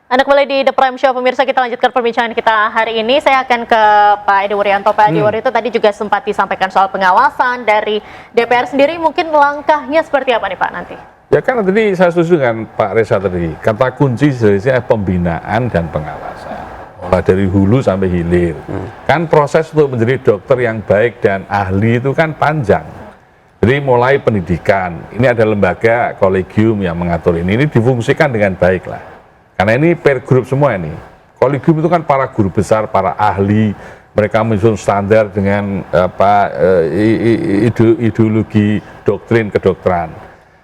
Anda kembali di The Prime Show, pemirsa. Kita lanjutkan perbincangan kita hari ini. Saya akan ke Pak Edi Wuryanto. Pak Edi Wuryanto tadi juga sempat disampaikan soal pengawasan dari DPR sendiri. Mungkin langkahnya seperti apa nih Pak nanti? Ya kan tadi saya setuju dengan Pak Reza tadi. Kata kunci sebenarnya pembinaan dan pengawasan. Mulai dari hulu sampai hilir. Kan proses untuk menjadi dokter yang baik dan ahli itu kan panjang. Jadi mulai pendidikan. Ini ada lembaga kolegium yang mengatur ini. Ini difungsikan dengan baik lah. Karena ini per grup semua ini. Kolegium itu kan para guru besar, para ahli, mereka menyusun standar dengan ideologi doktrin kedokteran.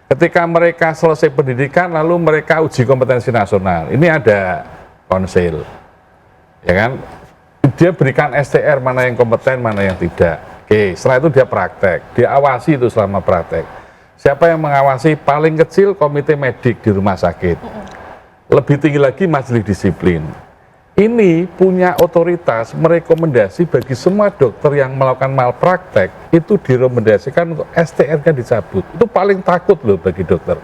Ketika mereka selesai pendidikan, lalu mereka uji kompetensi nasional. Ini ada konsil, ya kan? Dia berikan STR mana yang kompeten, mana yang tidak. Oke, setelah itu dia praktek, dia awasi itu selama praktek. Siapa yang mengawasi? Paling kecil komite medik di rumah sakit. Lebih tinggi lagi majelis disiplin. Ini punya otoritas merekomendasi bagi semua dokter yang melakukan malpraktek itu direkomendasikan untuk STR-nya dicabut. Itu paling takut loh bagi dokter.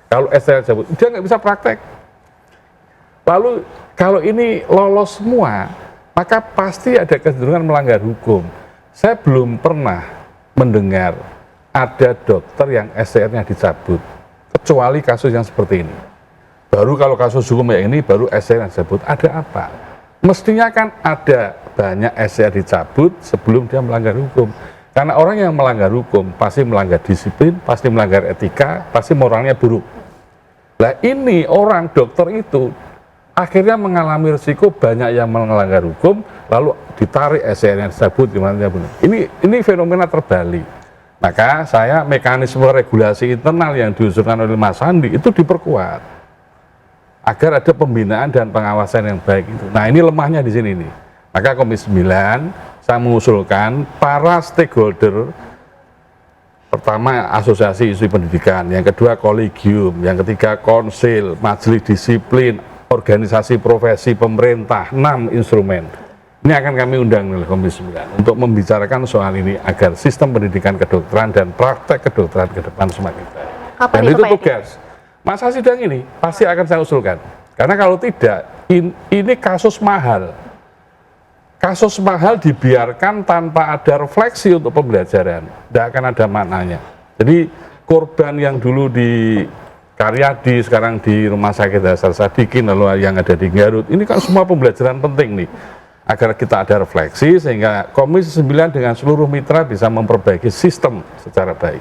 Kalau STR dicabut, dia nggak bisa praktek. Lalu kalau ini lolos semua, maka pasti ada kecenderungan melanggar hukum. Saya belum pernah mendengar ada dokter yang STR-nya dicabut, kecuali kasus yang seperti ini. Baru kalau kasus hukum yang ini, baru STR yang dicabut. Ada apa? Mestinya kan ada banyak STR dicabut sebelum dia melanggar hukum. Karena orang yang melanggar hukum pasti melanggar disiplin, pasti melanggar etika, pasti moralnya buruk. Nah ini orang dokter itu akhirnya mengalami risiko banyak yang melanggar hukum, lalu ditarik STR yang dicabut. Ini fenomena terbalik. Maka saya mekanisme regulasi internal yang diusulkan oleh Mas Sandi itu diperkuat agar ada pembinaan dan pengawasan yang baik itu. Nah ini lemahnya di sini nih. Maka Komisi 9 saya mengusulkan para stakeholder, pertama asosiasi institusi pendidikan, yang kedua kolegium, yang ketiga konsil, majelis disiplin, organisasi profesi pemerintah, 6 instrumen. Ini akan kami undang oleh Komisi 9 untuk membicarakan soal ini agar sistem pendidikan kedokteran dan praktek kedokteran ke depan semakin baik. Dan itu tugas. Masa sidang ini pasti akan saya usulkan. Karena kalau tidak, ini kasus mahal. Kasus mahal dibiarkan tanpa ada refleksi untuk pembelajaran. Tidak akan ada maknanya. Jadi korban yang dulu di Karyadi, sekarang di Rumah Sakit Hasan Sadikin, lalu yang ada di Garut, ini kan semua pembelajaran penting nih. Agar kita ada refleksi, sehingga Komisi 9 dengan seluruh mitra bisa memperbaiki sistem secara baik.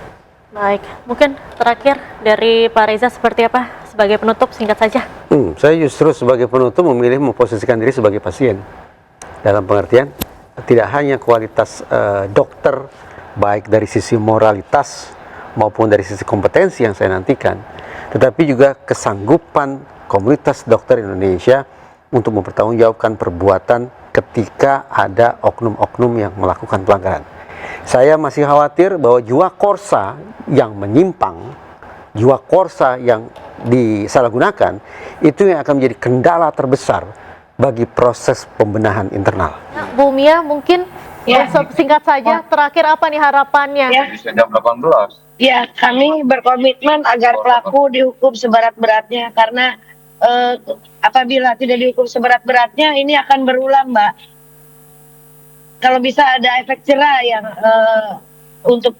Baik, mungkin terakhir dari Pak Reza seperti apa sebagai penutup, singkat saja. Saya justru sebagai penutup memilih memposisikan diri sebagai pasien. Dalam pengertian, tidak hanya kualitas dokter, baik dari sisi moralitas maupun dari sisi kompetensi yang saya nantikan, tetapi juga kesanggupan komunitas dokter Indonesia untuk mempertanggungjawabkan perbuatan ketika ada oknum-oknum yang melakukan pelanggaran. Saya masih khawatir bahwa jiwa korsa yang menyimpang, jiwa korsa yang disalahgunakan, itu yang akan menjadi kendala terbesar bagi proses pembenahan internal. Ya, Bu Mia, mungkin singkat saja, terakhir apa nih harapannya? Jam 18. Ya, kami berkomitmen agar pelaku dihukum seberat-beratnya, karena apabila tidak dihukum seberat-beratnya, ini akan berulang, Mbak. Kalau bisa ada efek jerah yang untuk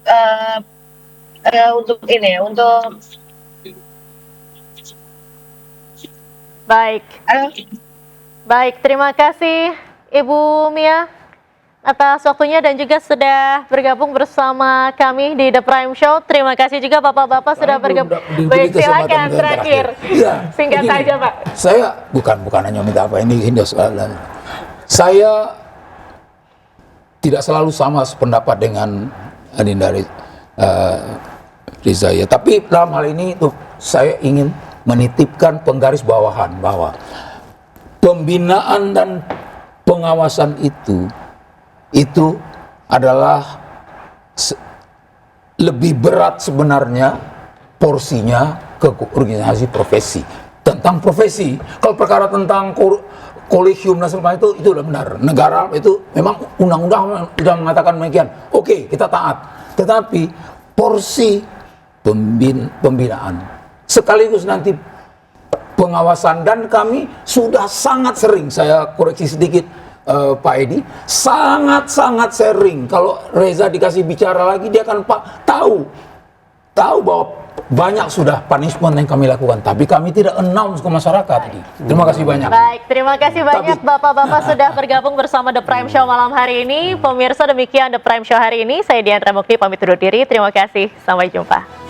Baik, terima kasih Ibu Mia atas waktunya dan juga sudah bergabung bersama kami di The Prime Show. Terima kasih juga Bapak-bapak sudah bergabung. Baik, silakan terakhir. Ya, singkat saja Pak. Saya bukan hanya minta apa ini soal. Saya tidak selalu sama sependapat dengan Adinda Reza ya. Tapi dalam hal ini saya ingin menitipkan penggaris bawahan bahwa pembinaan dan pengawasan itu adalah lebih berat sebenarnya porsinya ke organisasi profesi. Tentang profesi, kalau perkara tentang kolegium nasional itu udah benar. Negara itu memang undang-undang sudah mengatakan demikian. Oke, kita taat. Tetapi porsi pembinaan sekaligus nanti pengawasan, dan kami sudah sangat sering, saya koreksi sedikit Pak Edi, sangat-sangat sering kalau Reza dikasih bicara lagi dia akan tahu bahwa banyak sudah punishment yang kami lakukan, tapi kami tidak announce ke masyarakat. Terima kasih banyak. Baik, terima kasih banyak Bapak-Bapak sudah bergabung bersama The Prime Show malam hari ini. Pemirsa, demikian The Prime Show hari ini. Saya Dian Ramukti pamit undur diri. Terima kasih. Sampai jumpa.